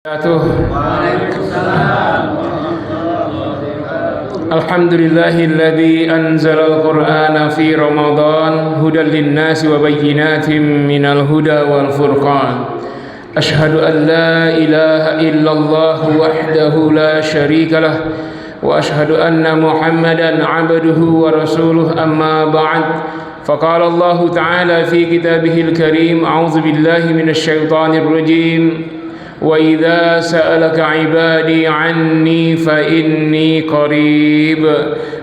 Alhamdulillahilladzi anzalal Qur'ana fi Ramadan hudan linnasi wa bayyinatin minal huda wal furqan. Ashhadu an la ilaha illallah wahdahu la syarika lah wa ashhadu anna Muhammadan abduhu wa rasuluh, amma ba'd. Faqala Allah ta'ala fi kitabihil karim, a'udzu billahi minasy syaithanir rajim. وَإِذَا سَأَلَكَ عِبَادِي عَنِّي فَإِنِّي قَرِيبٌ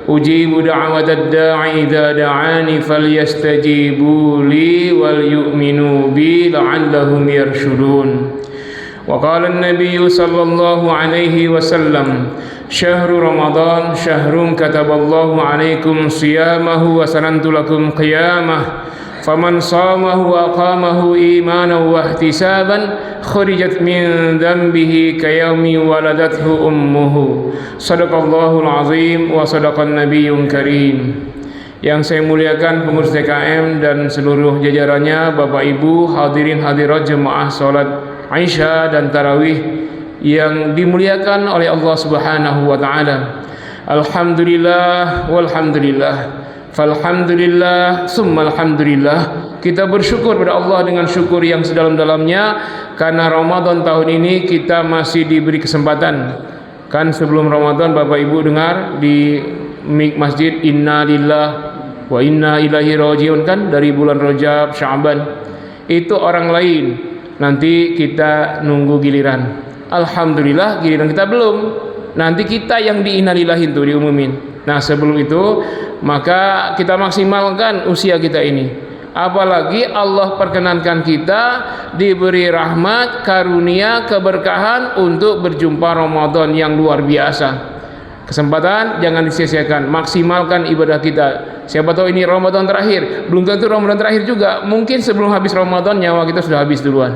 أُجِيبُ دَعْوَةَ الدَّاعِ إِذَا دَعَانِ فَلْيَسْتَجِيبُوا لِي وَلْيُؤْمِنُوا بِي لَعَلَّهُمْ يَرْشُدُونَ. وقال النبي صلى الله عليه وسلم شهر رمضان شهر كتب الله عليكم صيامه وسننت لكم قيامه فمن صامه وأقامه إيمانا واحتسابا خرجت من ذنبه كيوم ولدته أمه. صدق الله العظيم وصدق النبي الكريم. Yang saya muliakan pengurus TKM dan seluruh jajarannya, Bapak Ibu, hadirin hadirat jemaah salat Isya dan tarawih yang dimuliakan oleh Allah Subhanahu wa taala. Alhamdulillah walhamdulillah. Falhamdulillah summa alhamdulillah. Kita bersyukur pada Allah dengan syukur yang sedalam-dalamnya karena Ramadan tahun ini kita masih diberi kesempatan. Kan sebelum Ramadan Bapak Ibu dengar di mik masjid inna lillah wa inna ilaihi rajiun, kan dari bulan Rajab, Sya'ban. Itu orang lain. Nanti kita nunggu giliran. Alhamdulillah giliran kita belum. Nanti kita yang diinalillahin tuh diumumin. Nah sebelum itu maka kita maksimalkan usia kita ini. Apalagi Allah perkenankan kita diberi rahmat, karunia, keberkahan untuk berjumpa Ramadan yang luar biasa. Kesempatan jangan disia-siakan, maksimalkan ibadah kita. Siapa tahu ini Ramadan terakhir, belum tentu Ramadan terakhir juga. Mungkin sebelum habis Ramadan nyawa kita sudah habis duluan.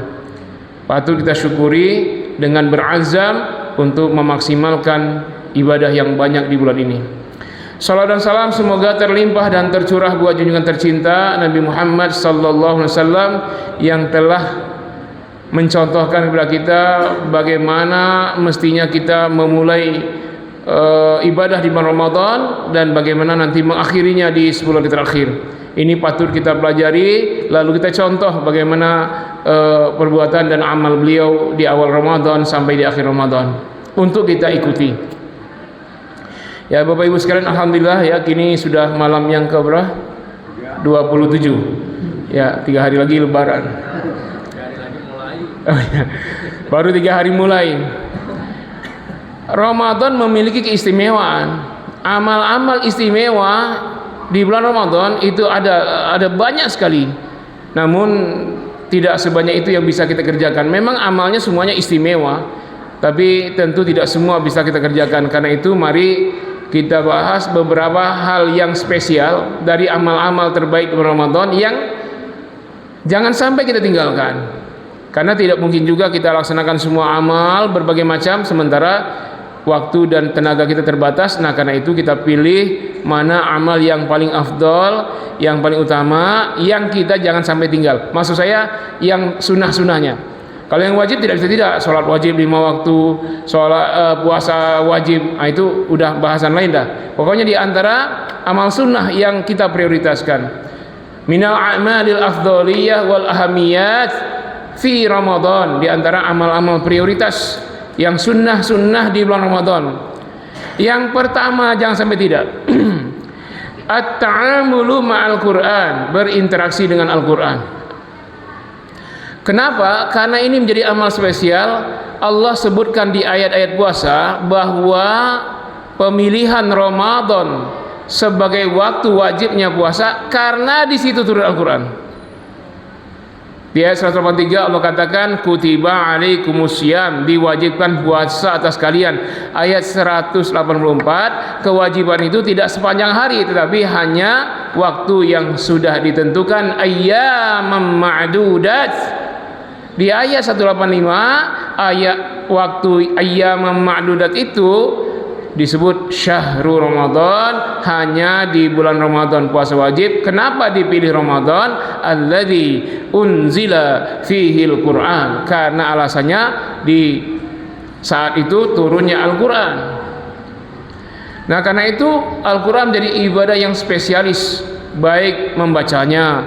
Patut kita syukuri dengan berazam untuk memaksimalkan ibadah yang banyak di bulan ini. Salam dan salam semoga terlimpah dan tercurah buat junjungan tercinta Nabi Muhammad sallallahu alaihi wasallam yang telah mencontohkan kepada kita bagaimana mestinya kita memulai ibadah di bulan Ramadan dan bagaimana nanti mengakhirinya di 10 hari terakhir. Ini patut kita pelajari, lalu kita contoh bagaimana perbuatan dan amal beliau di awal Ramadan sampai di akhir Ramadan untuk kita ikuti. Ya Bapak Ibu sekalian, alhamdulillah ya kini sudah malam yang keberapa? 27. Ya, 3 hari lagi lebaran. Oh, ya. Baru 3 hari mulai. Ramadan memiliki keistimewaan. Amal-amal istimewa di bulan Ramadan itu ada banyak sekali. Namun tidak sebanyak itu yang bisa kita kerjakan. Memang amalnya semuanya istimewa, tapi tentu tidak semua bisa kita kerjakan. Karena itu mari kita bahas beberapa hal yang spesial dari amal-amal terbaik di Ramadan yang jangan sampai kita tinggalkan. Karena tidak mungkin juga kita laksanakan semua amal berbagai macam sementara waktu dan tenaga kita terbatas. Nah, karena itu kita pilih mana amal yang paling afdol, yang paling utama, yang kita jangan sampai tinggal. Maksud saya yang sunnah-sunnahnya. Kalau yang wajib tidak bisa tidak, sholat wajib 5 waktu, sholat puasa wajib, nah itu udah bahasan lain dah. Pokoknya di antara amal sunnah yang kita prioritaskan. Minal a'malil afdholiyah wal ahamiyat fi Ramadan, di antara amal-amal prioritas yang sunnah-sunnah di bulan Ramadan. Yang pertama jangan sampai tidak. At-ta'amulu ma'al Qur'an, berinteraksi dengan Al-Qur'an. Kenapa? Karena ini menjadi amal spesial. Allah sebutkan di ayat-ayat puasa bahwa pemilihan Ramadan sebagai waktu wajibnya puasa karena di situ turun Al-Qur'an. Di ayat 183 Allah katakan kutiba alaikumusiyam, diwajibkan puasa atas kalian. Ayat 184 kewajiban itu tidak sepanjang hari tetapi hanya waktu yang sudah ditentukan, ayyamam ma'dudat. Di ayat 185 ayat waktu ayyamam ma'dudat itu disebut syahrul Ramadan, hanya di bulan Ramadan puasa wajib. Kenapa dipilih Ramadan? Alladzi unzila fihil Qur'an, karena alasannya di saat itu turunnya Al-Quran. Nah, karena itu Al-Quran menjadi ibadah yang spesialis, baik membacanya,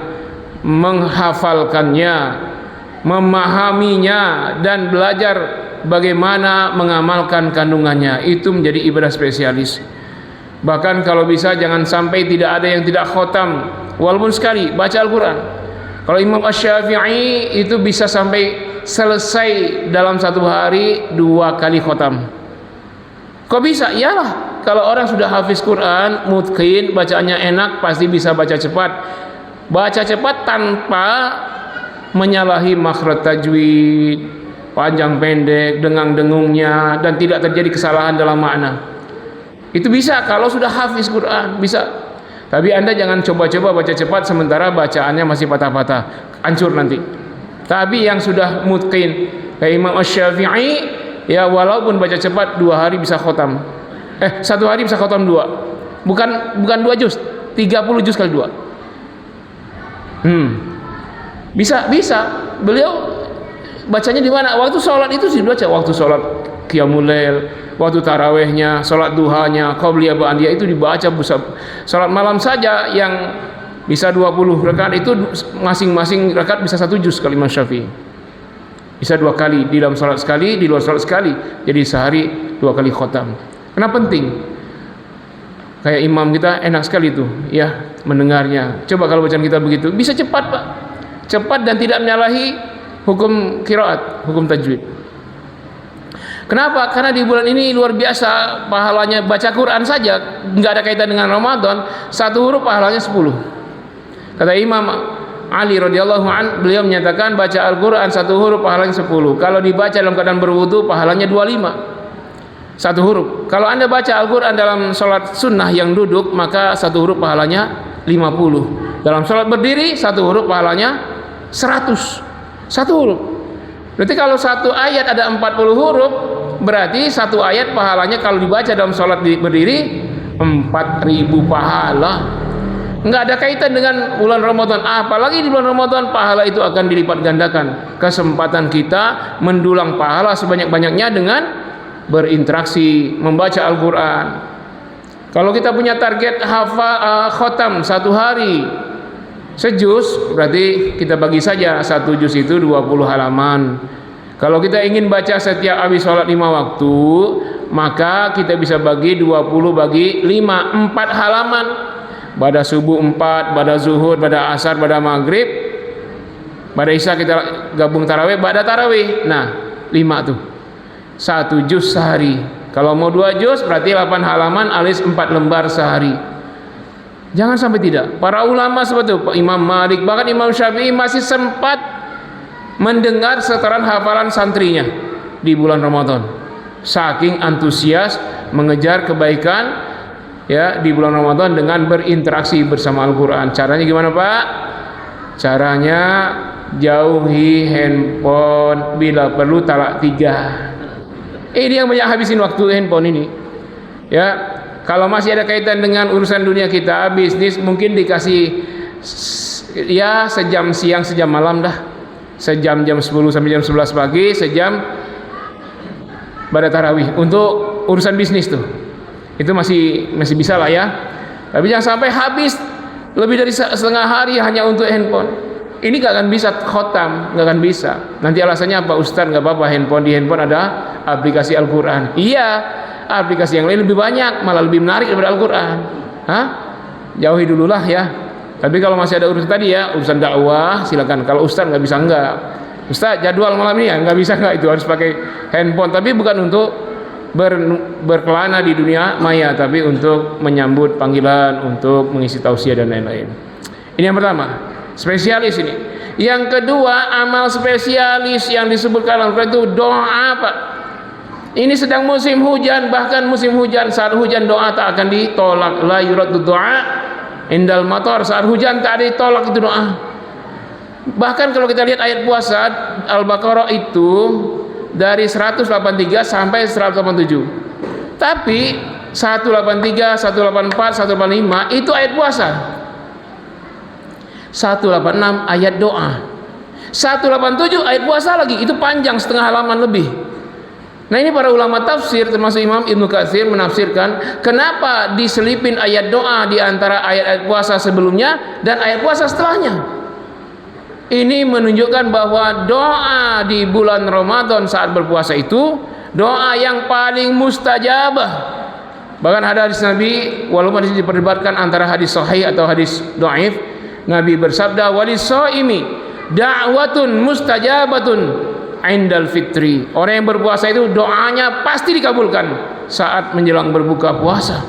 menghafalkannya, memahaminya, dan belajar bagaimana mengamalkan kandungannya. Itu menjadi ibadah spesialis. Bahkan kalau bisa jangan sampai tidak ada yang tidak khotam, walaupun sekali baca Al-Quran. Kalau Imam Asy-Syafi'i itu bisa sampai selesai dalam satu hari 2 kali khotam. Kok bisa? Iyalah, kalau orang sudah hafiz Quran, mutqin, bacaannya enak, pasti bisa baca cepat. Baca cepat tanpa menyalahi makhraj tajwid, panjang pendek, dengang-dengungnya, dan tidak terjadi kesalahan dalam makna. Itu bisa kalau sudah hafiz Quran, bisa. Tapi Anda jangan coba-coba baca cepat sementara bacaannya masih patah-patah, hancur nanti. Tapi yang sudah mutqin kayak Imam Asy-Syafi'i, ya walaupun baca cepat 2 hari bisa khotam. 1 hari bisa khotam 2. Bukan 2 juz, 30 juz kali 2. Bisa. Beliau bacanya di mana? Waktu sholat itu sih baca, waktu sholat qiyamul lail, waktu tarawihnya, sholat duhanya, qabliyah ba'diyah itu dibaca. Sholat malam saja yang bisa 20 rakaat itu masing-masing rakaat bisa 1 juz kali Imam Syafi'i. Bisa 2 kali, di dalam sholat sekali, di luar sholat sekali. Jadi sehari 2 kali khotam. Kenapa penting? Kayak imam kita enak sekali tuh ya mendengarnya. Coba kalau bacaan kita begitu, bisa cepat Pak. Cepat dan tidak menyalahi hukum qiraat, hukum tajwid. Kenapa? Karena di bulan ini luar biasa pahalanya. Baca Quran saja nggak ada kaitan dengan Ramadan, 1 huruf pahalanya 10. Kata Imam Ali radhiyallahu an, beliau menyatakan baca Al-Quran 1 huruf pahalanya 10. Kalau dibaca dalam keadaan berwudu pahalanya 25. 1 huruf. Kalau Anda baca Al-Quran dalam sholat sunnah yang duduk, maka 1 huruf pahalanya 50. Dalam sholat berdiri 1 huruf pahalanya 100. 1 huruf. Berarti kalau 1 ayat ada 40 huruf, berarti 1 ayat pahalanya kalau dibaca dalam sholat berdiri 4.000 pahala. Enggak ada kaitan dengan bulan Ramadan. Apalagi di bulan Ramadan pahala itu akan dilipat gandakan. Kesempatan kita mendulang pahala sebanyak-banyaknya dengan berinteraksi, membaca Al-Quran. Kalau kita punya target khotam 1 hari sejuz, berarti kita bagi saja 1 juz itu 20 halaman. Kalau kita ingin baca setiap habis sholat 5 waktu, maka kita bisa bagi 20 bagi 5, 4 halaman. Pada subuh 4, pada zuhur, pada asar, pada maghrib, pada isya kita gabung tarawih, pada tarawih. Nah, 5 tuh. 1 juz sehari. Kalau mau 2 juz berarti 8 halaman alias 4 lembar sehari. Jangan sampai tidak. Para ulama seperti itu, Imam Malik, bahkan Imam Syafi'i masih sempat mendengar setoran hafalan santrinya di bulan Ramadan. Saking antusias mengejar kebaikan ya di bulan Ramadan dengan berinteraksi bersama Al-Quran. Caranya gimana Pak? Caranya jauhi handphone, bila perlu talak 3. Ini yang banyak habisin waktu handphone ini. Ya, kalau masih ada kaitan dengan urusan dunia kita, bisnis, mungkin dikasih ya sejam siang, sejam malam dah. Sejam jam 10 sampai jam 11 pagi, sejam pada tarawih untuk urusan bisnis tuh. Itu masih bisa lah ya. Tapi jangan sampai habis lebih dari setengah hari hanya untuk handphone. Ini gak akan bisa khotam, gak akan bisa. Nanti alasannya apa? Ustaz, gak apa-apa, di handphone ada aplikasi Al-Quran. Iya, aplikasi yang lain lebih banyak, malah lebih menarik daripada Al-Quran. Jauhi dululah ya. Tapi kalau masih ada urusan tadi ya, urusan dakwah, silakan. Kalau Ustaz gak bisa, enggak. Ustaz, jadwal malam ini ya, gak bisa, enggak. Itu harus pakai handphone. Tapi bukan untuk berkelana di dunia maya, tapi untuk menyambut panggilan, untuk mengisi tausiah dan lain-lain. Ini yang pertama. Spesialis ini. Yang kedua, amal spesialis yang disebutkan Al-Quran itu doa Pak. Ini sedang musim hujan, bahkan musim hujan, saat hujan doa tak akan ditolak. La yuraddu doa indal matar. Saat hujan tak ada ditolak itu doa. Bahkan kalau kita lihat ayat puasa Al-Baqarah itu dari 183 sampai 187. Tapi 183, 184, 185 itu ayat puasa. 186 ayat doa. 187 ayat puasa lagi, itu panjang setengah halaman lebih. Nah, ini para ulama tafsir termasuk Imam Ibnu Katsir menafsirkan kenapa diselipin ayat doa di antara ayat-ayat puasa sebelumnya dan ayat puasa setelahnya. Ini menunjukkan bahwa doa di bulan Ramadan saat berpuasa itu doa yang paling mustajabah. Bahkan ada hadis Nabi, walaupun hadis diperdebatkan antara hadis sahih atau hadis dhaif, Nabi bersabda, walis-shaimi da'watun mustajabatun indal fitri. Orang yang berpuasa itu doanya pasti dikabulkan saat menjelang berbuka puasa.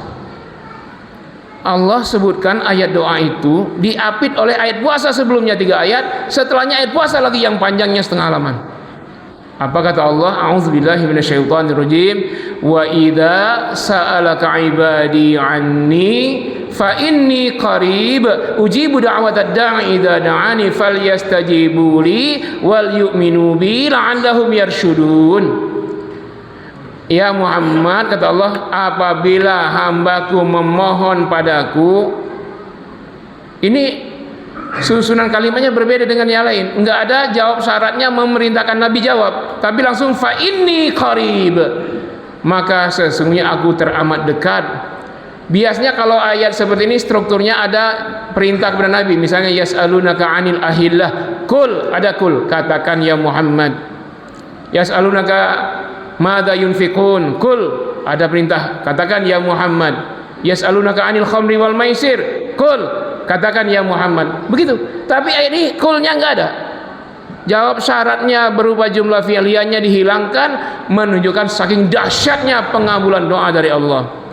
Allah sebutkan ayat doa itu diapit oleh ayat puasa sebelumnya 3 ayat, setelahnya ayat puasa lagi yang panjangnya setengah halaman. Apa kata Allah? A'udzubillahi minasyaitonirrajim. Wa idza sa'alaka 'ibadi 'anni fa inni qarib ujibu da'watad da'i idza da'ani falyastajibu li wal yu'minu bi la'allahum yarshudun. Ya Muhammad, kata Allah, apabila hambaku memohon padaku, ini susunan kalimatnya berbeda dengan yang lain. Enggak ada jawab syaratnya memerintahkan Nabi jawab, tapi langsung fa inni qarib, maka sesungguhnya aku teramat dekat. Biasanya kalau ayat seperti ini strukturnya ada perintah kepada Nabi, misalnya yas'alunaka 'anil ahillah, kul, ada kul, katakan ya Muhammad. Yas'alunaka madza yunfiqun, kul, ada perintah, katakan ya Muhammad. Yas'alunaka 'anil khamri wal maisir, kul, katakan ya Muhammad. Begitu. Tapi ayat ini kulnya enggak ada. Jawab syaratnya berupa jumlah fi'liyahnya dihilangkan, menunjukkan saking dahsyatnya pengabulan doa dari Allah.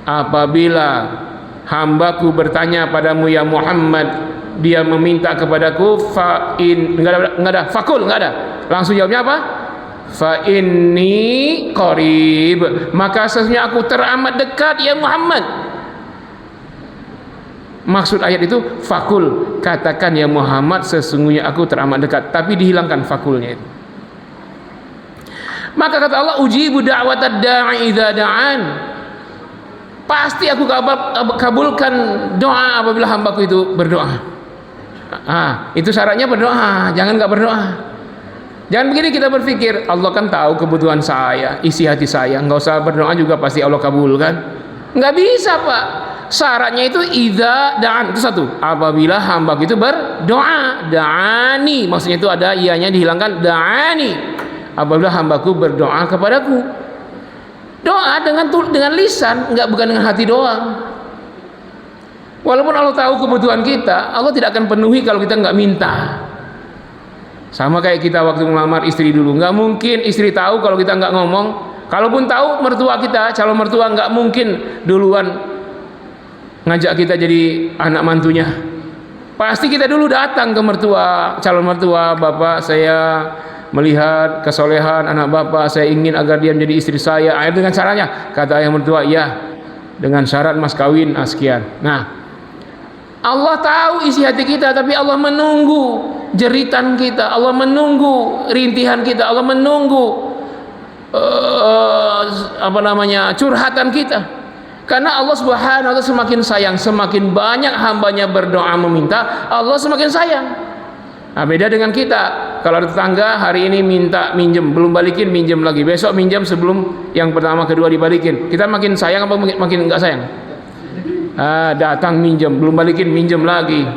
Apabila hambaku bertanya padamu ya Muhammad, dia meminta kepadaku, enggak ada fakul, enggak ada. Langsung jawabnya apa? Fa inni qarib, maka sesungguhnya aku teramat dekat ya Muhammad. Maksud ayat itu fakul, katakan ya Muhammad sesungguhnya aku teramat dekat, tapi dihilangkan fakulnya itu. Maka kata Allah, ujibu da'watad da'i idza da'an, pasti aku kabulkan doa apabila hambaku itu berdoa. Itu syaratnya berdoa, jangan enggak berdoa. Jangan begini kita berpikir, Allah kan tahu kebutuhan saya, isi hati saya, enggak usah berdoa juga pasti Allah kabulkan. Enggak bisa, Pak. Syaratnya itu idza da'an, itu satu, apabila hamba itu berdoa. Da'ani, maksudnya itu ada ianya dihilangkan, da'ani, apabila hambaku berdoa kepadaku. Doa dengan lisan, bukan dengan hati doang. Walaupun Allah tahu kebutuhan kita, Allah tidak akan penuhi kalau kita enggak minta. Sama kayak kita waktu melamar istri dulu, nggak mungkin istri tahu kalau kita nggak ngomong. Kalaupun tahu, mertua kita, calon mertua nggak mungkin duluan ngajak kita jadi anak mantunya. Pasti kita dulu datang ke mertua, calon mertua, bapak saya melihat kesolehan anak bapak, saya ingin agar dia menjadi istri saya. Dengan caranya, kata ayah mertua, iya, dengan syarat mas kawin sekian. Nah, Allah tahu isi hati kita, tapi Allah menunggu jeritan kita, Allah menunggu rintihan kita, Allah menunggu curhatan kita. Karena Allah Subhanahu wa taala semakin sayang, semakin banyak hambanya berdoa meminta, Allah semakin sayang. Nah, beda dengan kita. Kalau ada tetangga hari ini minta minjem, belum balikin, minjem lagi. Besok minjem sebelum yang pertama kedua dibalikin. Kita makin sayang apa makin enggak sayang? Datang minjem, belum balikin, minjem lagi.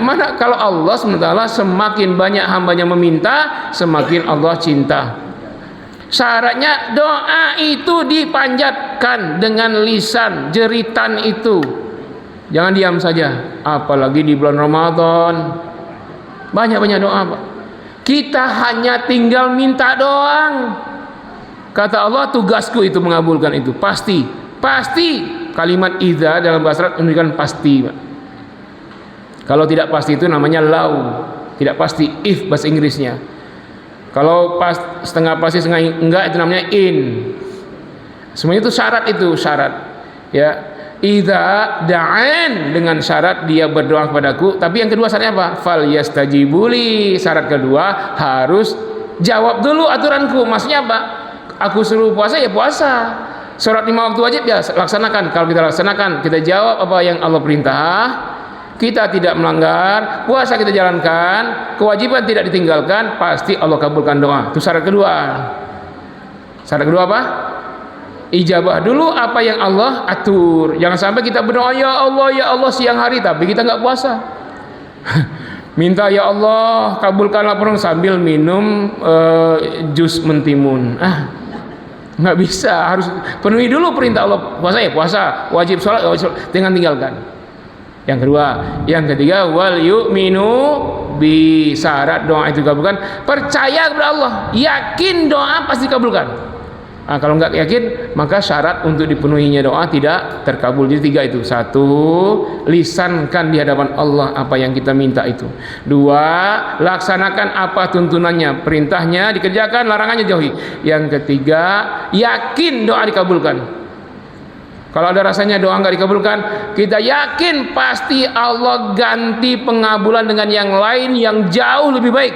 Mana kalau Allah SWT semakin banyak hambanya meminta, semakin Allah cinta. Syaratnya doa itu dipanjatkan dengan lisan, jeritan itu. Jangan diam saja. Apalagi di bulan Ramadan, banyak-banyak doa, Pak. Kita hanya tinggal minta doang. Kata Allah, tugasku itu mengabulkan itu. Pasti. Kalimat idza dalam bahasa Arab menunjukkan pasti, Pak. Kalau tidak pasti itu namanya lau, tidak pasti if bahasa Inggrisnya. Kalau setengah pasti setengah enggak itu namanya in. Semuanya itu syarat ya. Idza da'an, dengan syarat dia berdoa kepadaku, tapi yang kedua syaratnya apa? Fal yastajibuli, syarat kedua harus jawab dulu aturanku. Maksudnya apa? Aku suruh puasa ya puasa. Sholat 5 waktu wajib ya laksanakan. Kalau kita laksanakan, kita jawab apa yang Allah perintah, kita tidak melanggar, puasa kita jalankan, kewajiban tidak ditinggalkan, pasti Allah kabulkan doa. Itu syarat kedua. Syarat kedua apa? Ijabah dulu apa yang Allah atur. Jangan sampai kita berdoa ya Allah siang hari tapi kita nggak puasa. Minta ya Allah kabulkanlah perang sambil minum jus mentimun. Nggak bisa, harus penuhi dulu perintah Allah. Puasa ya puasa, wajib sholat dengan tinggalkan. Yang kedua, yang ketiga wal yu'minu bi, syarat doa itu kabulkan, percaya kepada Allah, yakin doa pasti kabulkan. Kalau nggak yakin maka syarat untuk dipenuhinya doa tidak terkabul. Jadi 3 itu. 1, lisankan di hadapan Allah apa yang kita minta itu. 2, laksanakan apa tuntunannya, perintahnya dikerjakan, larangannya jauhi. Yang ketiga, yakin doa dikabulkan. Kalau ada rasanya doa nggak dikabulkan, kita yakin pasti Allah ganti pengabulan dengan yang lain yang jauh lebih baik.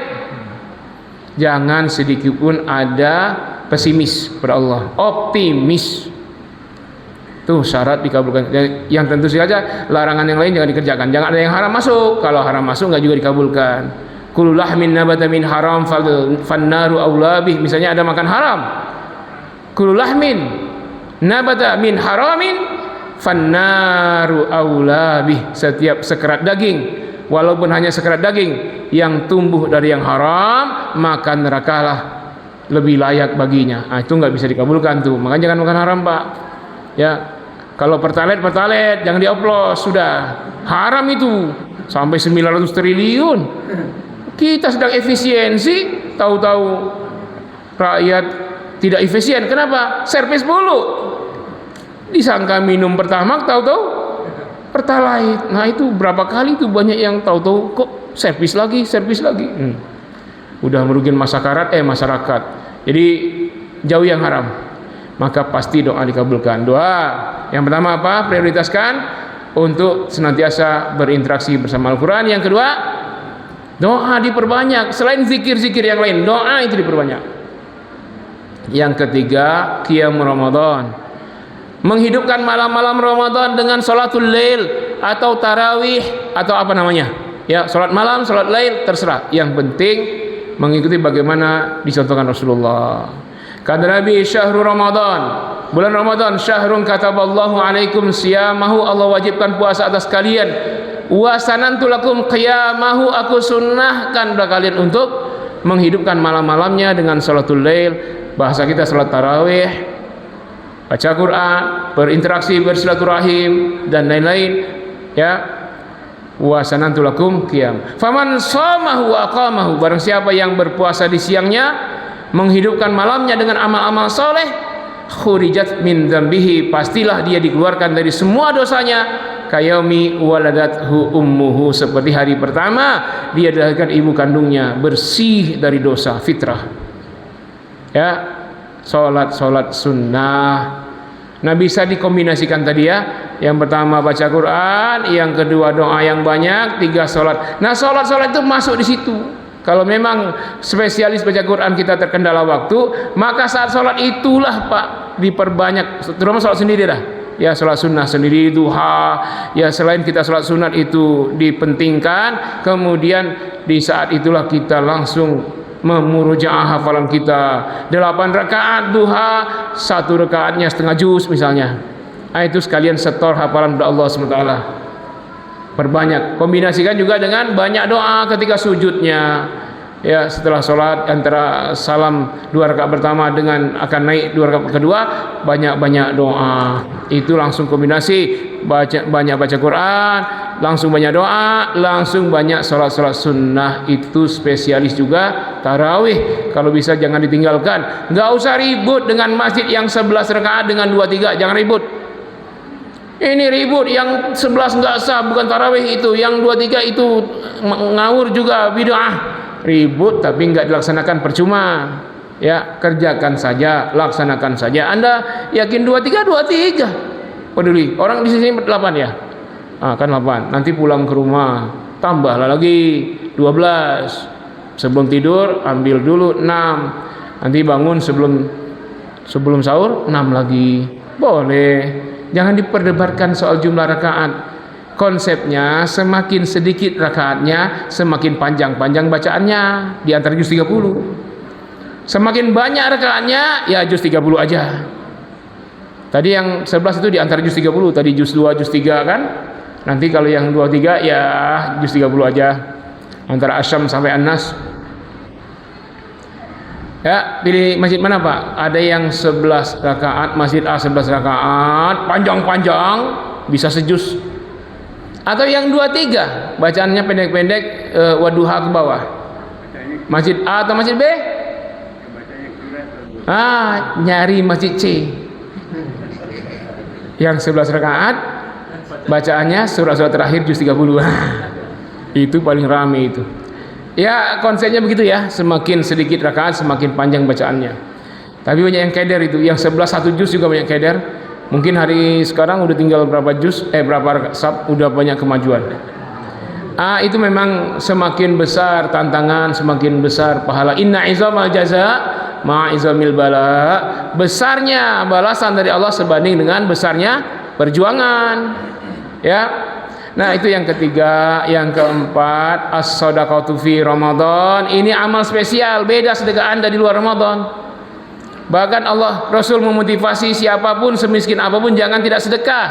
Jangan sedikit pun ada pesimis pada Allah, optimis. Tuh syarat dikabulkan. Yang tentu saja larangan yang lain jangan dikerjakan. Jangan ada yang haram masuk. Kalau haram masuk nggak juga dikabulkan. Kullu lahmin nabata min haram fannaru aula bih. Misalnya ada makan haram. Kullu lahmin nabata min haramin fannaru aula bih. Setiap sekerat daging, walaupun hanya sekerat daging yang tumbuh dari yang haram, maka nerakalah lebih layak baginya. Itu nggak bisa dikabulkan tuh. Makanya jangan makan haram, Pak. Ya, kalau pertalite jangan dioplos, sudah haram itu sampai 900 triliun. Kita sedang efisiensi, tahu-tahu rakyat tidak efisien. Kenapa? Servis mulu. Disangka minum pertamax, tahu-tahu pertalite. Nah itu berapa kali tuh banyak yang tahu-tahu kok servis lagi. Udah merugikan masyarakat. Jadi jauh yang haram, maka pasti doa dikabulkan. Doa yang pertama apa? Prioritaskan untuk senantiasa berinteraksi bersama Al-Quran. Yang kedua, doa diperbanyak. Selain zikir-zikir yang lain, doa itu diperbanyak. Yang ketiga, qiyam Ramadan, menghidupkan malam-malam Ramadan dengan sholatul lail atau tarawih atau apa namanya, ya, sholat malam, sholat lail, terserah. Yang penting mengikuti bagaimana dicontohkan Rasulullah. Kata Nabi, syahrul Ramadan, bulan Ramadan, syahrun kataballahu alaikum siyamahu, Allah wajibkan puasa atas kalian. Wa sanantu lakum qiyamahu, aku sunnahkan kepada kalian untuk menghidupkan malam-malamnya dengan sholatul lail. Bahasa kita sholat tarawih, baca Quran, berinteraksi, bersilaturahim dan lain-lain, ya. Wa sanantu lakum qiyam. Faman shamahu wa aqamahu, barang siapa yang berpuasa di siangnya, menghidupkan malamnya dengan amal-amal soleh, khurijat min dzambihi, pastilah dia dikeluarkan dari semua dosanya, kayaumi waladathu ummuhu, seperti hari pertama dia dilahirkan ibu kandungnya, bersih dari dosa, fitrah. Ya, salat sunnah. Nah, bisa dikombinasikan tadi ya. Yang pertama baca Quran, yang kedua doa yang banyak, 3 salat. Nah, salat itu masuk di situ. Kalau memang spesialis baca Quran kita terkendala waktu, maka saat salat itulah Pak diperbanyak, terutama salat sendiri dah. Ya, salat sunnah sendiri, duha. Ya, selain kita salat sunat itu dipentingkan, kemudian di saat itulah kita langsung memurojaah hafalan kita. 8 rakaat duha, 1 rakaatnya setengah juz misalnya. Itu sekalian setor hafalan kepada Allah SWT. Perbanyak, kombinasikan juga dengan banyak doa ketika sujudnya. Ya, setelah sholat, antara salam 2 rakaat pertama dengan akan naik 2 rakaat kedua, banyak-banyak doa. Itu langsung kombinasi, banyak baca Quran, langsung banyak doa, langsung banyak sholat sunnah. Itu spesialis juga tarawih. Kalau bisa jangan ditinggalkan. Nggak usah ribut dengan masjid yang 11 rakaat dengan 2-3, jangan ribut. Ini ribut, yang 11 nggak sah, bukan tarawih itu, yang 2-3 itu ngawur juga, bid'ah. Ribut tapi nggak dilaksanakan percuma. Ya, kerjakan saja, laksanakan saja. Anda yakin 2-3 peduli. Orang di sini 8 ya. Kan 8. Nanti pulang ke rumah tambahlah lagi 12. Sebelum tidur ambil dulu 6. Nanti bangun sebelum sahur 6 lagi. Boleh. Jangan diperdebatkan soal jumlah rakaat. Konsepnya semakin sedikit rakaatnya, semakin panjang bacaannya, di antara juz 30. Semakin banyak rakaatnya, ya juz 30 aja. Tadi yang 11 itu di antara juz 30, tadi juz 2, juz 3 kan. Nanti kalau yang 2, 3 ya juz 30 aja. Antara Asyam sampai An-Nas. Ya, pilih masjid mana Pak? Ada yang 11 rakaat, Masjid A 11 rakaat, panjang-panjang, bisa sejuz. Atau yang 2, 3, bacaannya pendek-pendek, waduha ke bawah. Masjid A atau Masjid B? Nyari Masjid C. Yang 11 rakaat, bacaannya surah-surah terakhir juz 30. Itu paling rame itu. Ya konsepnya begitu ya, semakin sedikit rakaat semakin panjang bacaannya. Tapi banyak yang keder itu, yang 11 1 juz juga banyak keder. Mungkin hari sekarang udah tinggal berapa juz, berapa sab, udah banyak kemajuan. Itu memang semakin besar tantangan, semakin besar pahala. Inna izamal jaza ma'izamil bala. Besarnya balasan dari Allah sebanding dengan besarnya perjuangan. Ya. Nah itu yang ketiga. Yang keempat, as-shadaqatu fi Ramadan. Ini amal spesial, beda sedekah Anda di luar Ramadan. Bahkan Allah Rasul memotivasi siapapun semiskin apapun jangan tidak sedekah.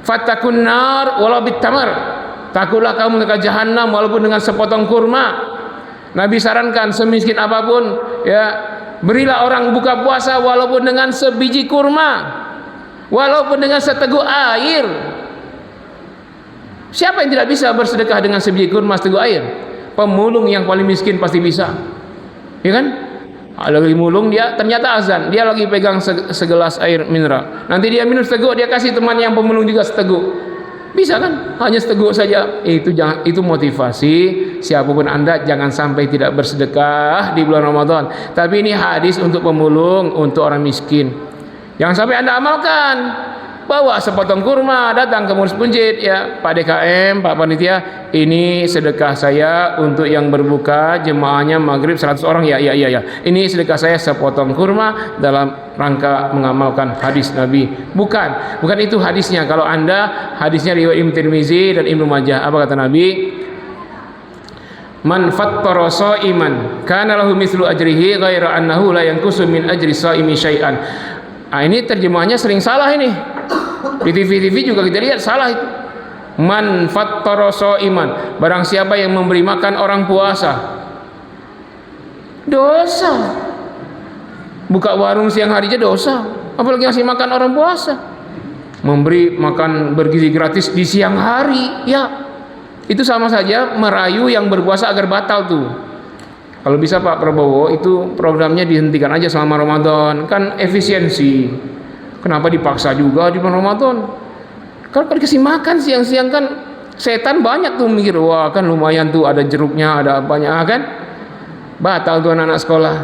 Fattakun nar walau bitamar. Takutlah kamu dekat jahanam walaupun dengan sepotong kurma. Nabi sarankan semiskin apapun ya, berilah orang buka puasa walaupun dengan sebiji kurma, walaupun dengan seteguk air. Siapa yang tidak bisa bersedekah dengan sebiji kurma, seteguk air? Pemulung yang paling miskin pasti bisa, ya kan? Lagi mulung dia, ternyata azan, dia lagi pegang segelas air mineral. Nanti dia minum seteguk, dia kasih teman yang pemulung juga seteguk. Bisa kan? Hanya seteguk saja. Itu motivasi siapapun Anda jangan sampai tidak bersedekah di bulan Ramadan. Tapi ini hadis untuk pemulung, untuk orang miskin. Jangan sampai Anda amalkan. Bawa sepotong kurma, datang ke pengurus masjid, ya Pak DKM, Pak Panitia, ini sedekah saya untuk yang berbuka jemaahnya maghrib 100 orang, ya. Ini sedekah saya sepotong kurma dalam rangka mengamalkan hadis Nabi. Bukan itu hadisnya. Kalau Anda hadisnya riwayat Imam Tirmizi dan Ibnu Majah. Apa kata Nabi? Man fattara shaiman kana lahu mithlu ajrihi ghaira annahu la yanqusu min ajri shaimi syai'an. Ini terjemahannya sering salah ini. Di TV juga kita lihat salah itu. Man fattara shaiman, barang siapa yang memberi makan orang puasa, dosa. Buka warung siang hari aja dosa, apalagi ngasih makan orang puasa. Memberi makan bergizi gratis di siang hari, ya itu sama saja merayu yang berpuasa agar batal tuh. Kalau bisa Pak Prabowo itu programnya dihentikan aja selama Ramadan, kan efisiensi. Kenapa dipaksa juga di bulan Ramadan? Kalau dikasih makan siang-siang kan setan banyak tuh mikir, wah kan lumayan tuh ada jeruknya, ada apanya kan? Batal tuh anak-anak sekolah.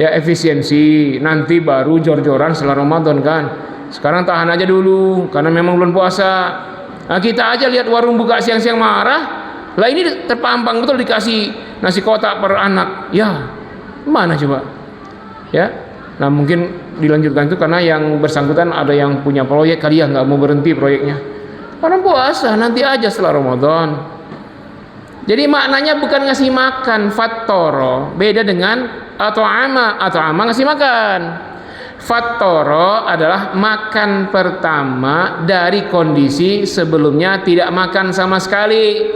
Ya efisiensi, nanti baru jor-joran setelah Ramadan kan. Sekarang tahan aja dulu karena memang belum puasa. Nah, kita aja lihat warung buka siang-siang marah. Lah ini terpampang betul dikasih nasi kotak per anak. Ya, mana coba? Ya. Nah mungkin dilanjutkan itu karena yang bersangkutan ada yang punya proyek kali ya, nggak mau berhenti proyeknya. Orang puasa nanti aja setelah Ramadan. Jadi maknanya bukan ngasih makan, fattoro beda dengan atau ama ngasih makan. Fattoro adalah makan pertama dari kondisi sebelumnya tidak makan sama sekali.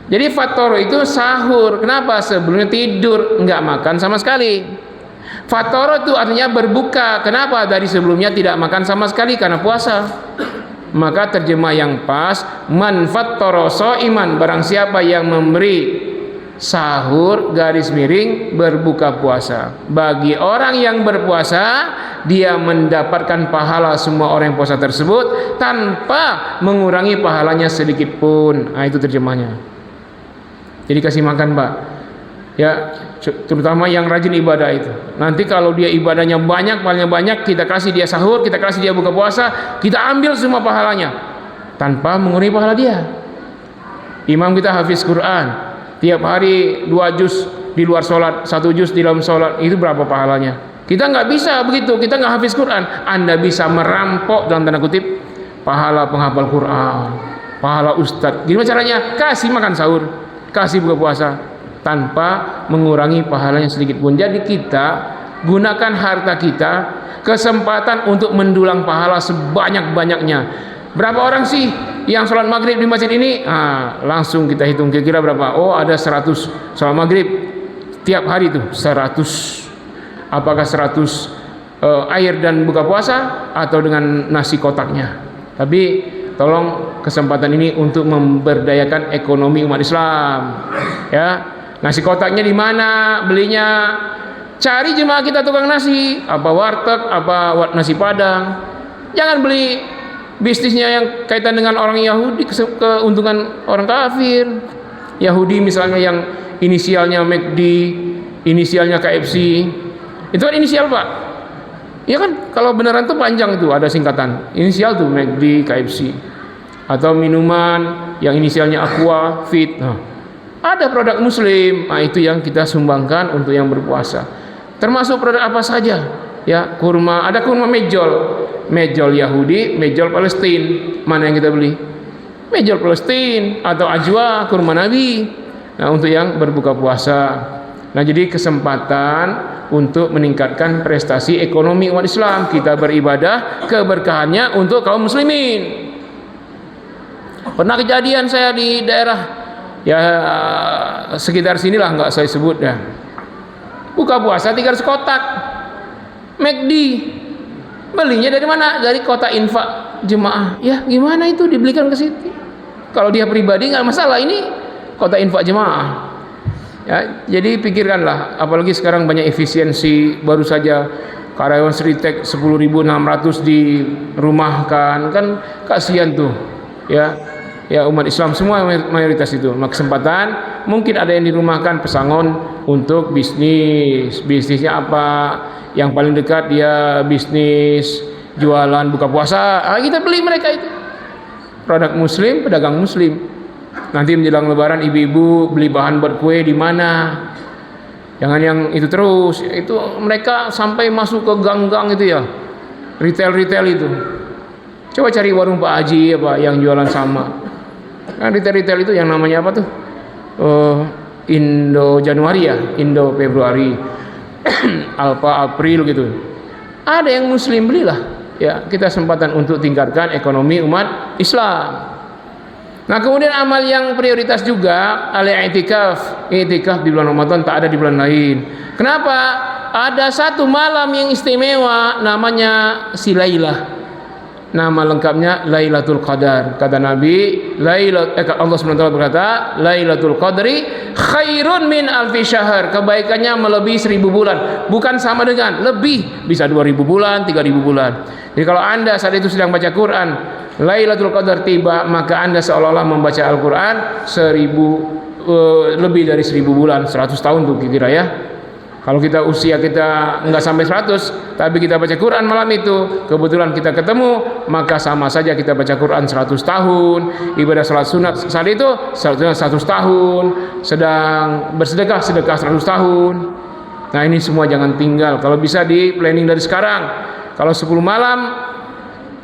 Jadi fattoro itu sahur. Kenapa? Sebelumnya tidur nggak makan sama sekali. Fattoro itu artinya berbuka. Kenapa? Dari sebelumnya tidak makan sama sekali karena puasa. Maka terjemah yang pas, man fattara shaiman, barang siapa yang memberi sahur garis miring berbuka puasa. Bagi orang yang berpuasa, dia mendapatkan pahala semua orang yang puasa tersebut tanpa mengurangi pahalanya sedikit pun. Nah, itu terjemahnya. Jadi kasih makan Pak, ya terutama yang rajin ibadah itu. Nanti kalau dia ibadahnya banyak, paling banyak, kita kasih dia sahur, kita kasih dia buka puasa, kita ambil semua pahalanya tanpa mengurangi pahala dia. Imam kita hafiz Quran, tiap hari 2 juz di luar sholat, 1 juz di dalam sholat, itu berapa pahalanya? Kita nggak bisa begitu, kita nggak hafiz Quran. Anda bisa merampok dalam tanda kutip pahala penghafal Quran, pahala ustadz. Gimana caranya? Kasih makan sahur, kasih buka puasa. tanpa mengurangi pahalanya sedikit pun. Jadi kita gunakan harta kita, kesempatan untuk mendulang pahala sebanyak-banyaknya. Berapa orang sih yang sholat maghrib di masjid ini? Langsung kita hitung kira-kira berapa. Oh, ada 100 sholat maghrib tiap hari tuh 100. Apakah 100 air dan buka puasa atau dengan nasi kotaknya? Tapi tolong kesempatan ini untuk memberdayakan ekonomi umat Islam. Ya, nasi kotaknya di mana belinya? Cari jemaah kita tukang nasi, apa warteg, apa nasi padang. Jangan beli bisnisnya yang kaitan dengan orang Yahudi, keuntungan orang kafir. Yahudi misalnya yang inisialnya McD, inisialnya KFC. Itu kan inisial, Pak. Ya kan, kalau beneran tuh panjang itu ada singkatan. Inisial tuh McD, KFC. Atau minuman yang inisialnya Aqua, Fit. Ada produk muslim. Itu yang kita sumbangkan untuk yang berpuasa. Termasuk produk apa saja, ya, kurma, ada kurma mejol Yahudi, mejol Palestina. Mana yang kita beli? Mejol Palestina atau ajwa, kurma Nabi. Nah, untuk yang berbuka puasa. Nah, jadi kesempatan untuk meningkatkan prestasi ekonomi umat Islam. Kita beribadah, keberkahannya untuk kaum muslimin. Pernah kejadian saya di daerah ya sekitar sinilah, nggak saya sebut ya. Buka puasa 300 kotak McD. Belinya dari mana? Dari kotak infak jemaah. Ya gimana itu dibelikan ke situ? Kalau dia pribadi nggak masalah, ini kotak infak jemaah. Ya, jadi pikirkanlah, apalagi sekarang banyak efisiensi. Baru saja karyawan Sritek 10.600 dirumahkan, kan kasihan tuh. Ya umat Islam semua mayoritas itu. Kesempatan mungkin ada yang dirumahkan pesangon untuk bisnisnya apa? Yang paling dekat dia bisnis jualan buka puasa. Kita beli mereka itu produk muslim, pedagang muslim. Nanti menjelang lebaran ibu-ibu beli bahan buat kue di mana? Jangan yang itu terus. Itu mereka sampai masuk ke gang-gang itu ya, retail itu. Coba cari warung Pak Haji apa yang jualan sama. Nah, retail itu yang namanya apa tuh? Indo Januari ya, Indo Februari, Alfa April gitu. Ada yang muslim, belilah. Ya, kita kesempatan untuk tingkatkan ekonomi umat Islam. Nah, kemudian amal yang prioritas juga al-i'tikaf. I'tikaf di bulan Ramadan tak ada di bulan lain. Kenapa? Ada satu malam yang istimewa namanya Silailah. Nama lengkapnya Lailatul Qadar. Kata Nabi, Allah SWT berkata, Lailatul Qadri khairun min alfi syahr. Kebaikannya melebihi 1000 bulan. Bukan sama dengan, lebih. Bisa 2000 bulan, 3000 bulan. Jadi kalau Anda saat itu sedang baca Quran, Lailatul Qadar tiba, maka Anda seolah-olah membaca Al-Quran lebih dari 1000 bulan, 100 tahun tuh kira-kira ya. Kalau kita usia kita enggak sampai 100, tapi kita baca Quran malam itu, kebetulan kita ketemu, maka sama saja kita baca Quran 100 tahun, ibadah salat sunat saat itu 100 tahun, sedang bersedekah 100 tahun. Nah, ini semua jangan tinggal. Kalau bisa di planning dari sekarang. Kalau 10 malam,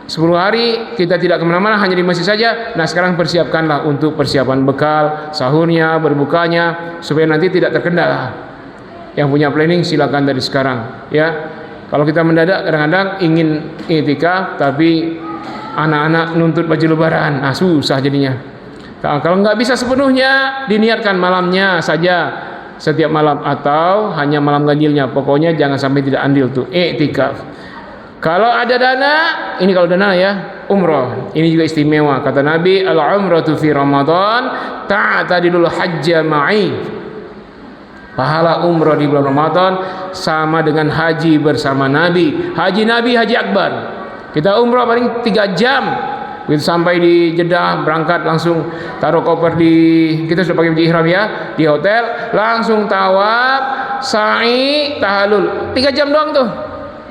10 hari kita tidak kemana-mana, hanya di masjid saja. Nah, sekarang persiapkanlah untuk persiapan bekal, sahurnya, berbukanya, supaya nanti tidak terkendala. Yang punya planning silakan dari sekarang ya. Kalau kita mendadak kadang-kadang ingin i'tikaf tapi anak-anak nuntut baju lebaran, susah jadinya. Nah, kalau nggak bisa sepenuhnya, diniatkan malamnya saja setiap malam atau hanya malam ganjilnya. Pokoknya jangan sampai tidak andil tuh i'tikaf. Kalau ada dana, ini kalau dana ya, umroh. Ini juga istimewa. Kata Nabi, al-umratu fi Ramadan ta'tadilul hajja ma'i. Pahala umroh di bulan Ramadan sama dengan haji bersama Nabi. Haji Nabi, haji akbar. Kita umroh paling 3 jam. Begitu sampai di Jeddah, berangkat langsung taruh koper kita sudah pakai baju ihram ya, di hotel, langsung tawaf, sa'i, tahallul. 3 jam doang tuh.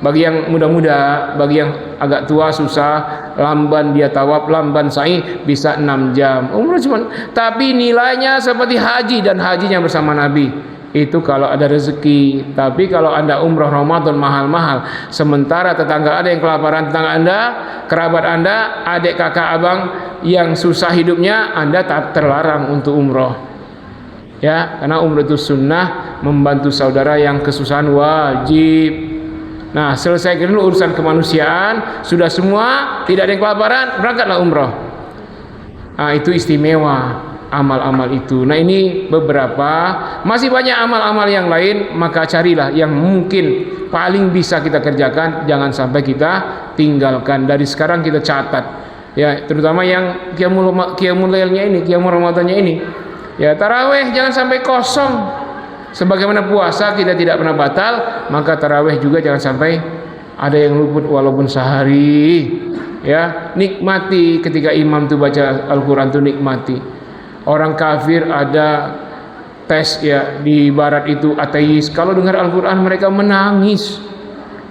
Bagi yang muda-muda, bagi yang agak tua susah, lamban dia tawaf, lamban sa'i bisa 6 jam. Umroh cuman, tapi nilainya seperti haji dan hajinya bersama Nabi. Itu kalau ada rezeki. Tapi kalau Anda umroh Ramadan mahal-mahal, sementara tetangga ada yang kelaparan, tetangga Anda, kerabat Anda, adik kakak abang yang susah hidupnya, Anda tak terlarang untuk umroh. Ya, karena umrah itu sunnah, membantu saudara yang kesusahan wajib. Nah, selesaikan dulu urusan kemanusiaan, sudah semua, tidak ada yang kelaparan, berangkatlah umrah. Nah, itu istimewa amal-amal itu. Nah, ini beberapa, masih banyak amal-amal yang lain, maka carilah yang mungkin paling bisa kita kerjakan, jangan sampai kita tinggalkan. Dari sekarang kita catat, ya, terutama yang qiyamul lailnya ini, qiyamul ramadannya ini. Ya, tarawih jangan sampai kosong. Sebagaimana puasa kita tidak pernah batal, maka tarawih juga jangan sampai ada yang luput walaupun sehari. Ya, nikmati ketika imam itu baca Al-Quran itu, nikmati. Orang kafir ada tes ya di barat itu, ateis, kalau dengar Al-Quran mereka menangis,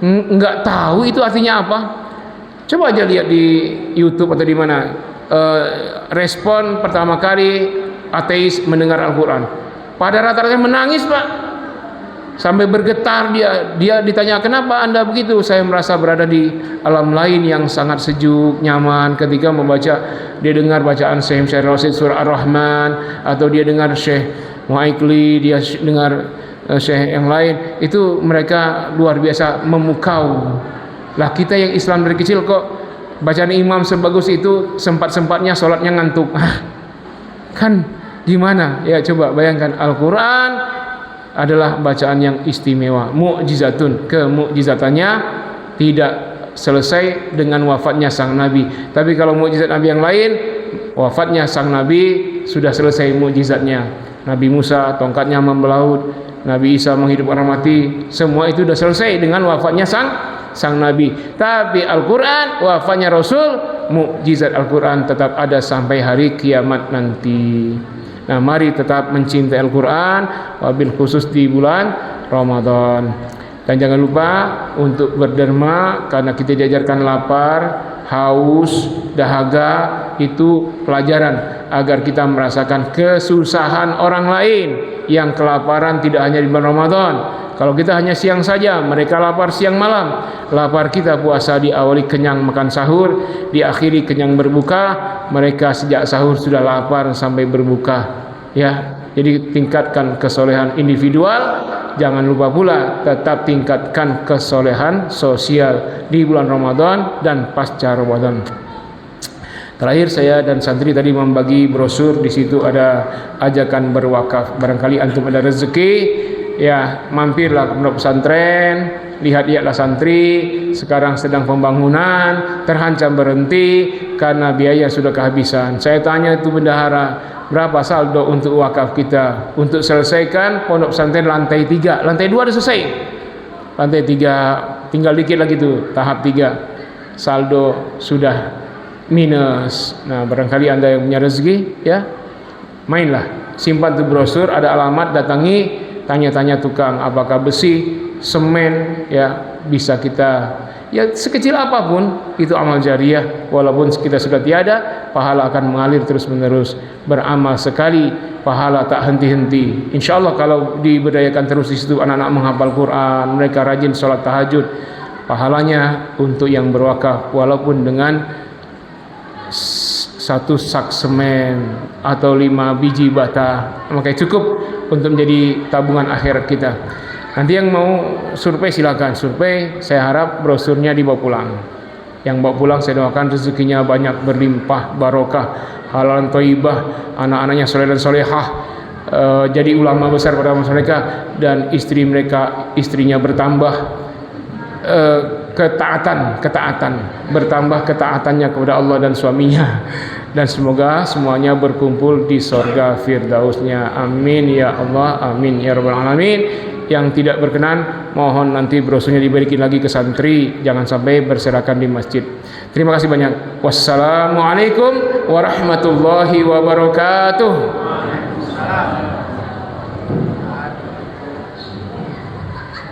nggak tahu itu artinya apa. Coba aja lihat di YouTube atau di mana, respon pertama kali ateis mendengar Al-Quran, pada rata-rata menangis Pak, sampai bergetar dia ditanya, kenapa Anda begitu? Saya merasa berada di alam lain yang sangat sejuk, nyaman ketika membaca. Dia dengar bacaan Syekh Rasid surah Ar-Rahman, atau dia dengar Syekh Mu'aikli, dia dengar Syekh yang lain, itu mereka luar biasa memukau. Lah kita yang Islam dari kecil kok bacaan imam sebagus itu, sempat-sempatnya sholatnya ngantuk. Kan gimana? Ya coba bayangkan, Al-Quran adalah bacaan yang istimewa, mukjizatun. Kemukjizatannya tidak selesai dengan wafatnya sang Nabi. Tapi kalau mukjizat Nabi yang lain, wafatnya sang Nabi sudah selesai mukjizatnya. Nabi Musa tongkatnya membelaut, Nabi Isa menghidupkan orang mati, semua itu sudah selesai dengan wafatnya sang Nabi. Tapi Al-Quran, wafatnya Rasul, mukjizat Al-Quran tetap ada sampai hari kiamat nanti. Nah, mari tetap mencintai Al-Quran, wabil khusus di bulan Ramadan. Dan jangan lupa untuk berderma, karena kita diajarkan lapar, haus, dahaga, itu pelajaran agar kita merasakan kesusahan orang lain yang kelaparan tidak hanya di bulan Ramadan. Kalau kita hanya siang saja, mereka lapar siang malam. Lapar kita puasa diawali kenyang makan sahur, diakhiri kenyang berbuka. Mereka sejak sahur sudah lapar sampai berbuka. Ya, jadi tingkatkan kesolehan individual. Jangan lupa pula tetap tingkatkan kesolehan sosial di bulan Ramadan dan pasca Ramadan. Terakhir, saya dan santri tadi membagi brosur. Di situ ada ajakan berwakaf. Barangkali antum ada rezeki, ya mampirlah ke pondok pesantren, lihat-lihatlah santri sekarang sedang pembangunan, terancam berhenti karena biaya sudah kehabisan. Saya tanya itu bendahara, berapa saldo untuk wakaf kita untuk selesaikan pondok pesantren lantai 3, lantai 2 sudah selesai, lantai 3 tinggal dikit lagi tuh, tahap 3, saldo sudah minus. Nah, barangkali Anda yang punya rezeki, ya mainlah, simpan tuh brosur, ada alamat, datangi, tanya-tanya tukang, apakah besi, semen, ya bisa kita, ya sekecil apapun itu amal jariah. Walaupun kita sudah tiada, pahala akan mengalir terus menerus. Beramal sekali, pahala tak henti-henti. Insya Allah kalau diberdayakan terus di situ, anak-anak menghafal Quran, mereka rajin sholat tahajud, pahalanya untuk yang berwakaf walaupun dengan 1 sak semen atau 5 biji bata, maka cukup untuk menjadi tabungan akhirat kita. Nanti yang mau survei silakan survei. Saya harap brosurnya dibawa pulang. Yang bawa pulang saya doakan rezekinya banyak, berlimpah, barokah, halalan thayyibah, anak-anaknya soleh dan solehah, jadi ulama besar pada masa mereka, dan istrinya bertambah ketaatan, bertambah ketaatannya kepada Allah dan suaminya, dan semoga semuanya berkumpul di sorga firdausnya. Amin ya Allah, amin ya rabbal alamin. Yang tidak berkenan mohon nanti brosurnya diberikan lagi ke santri, jangan sampai berserakan di masjid. Terima kasih banyak. Wassalamualaikum warahmatullahi wabarakatuh.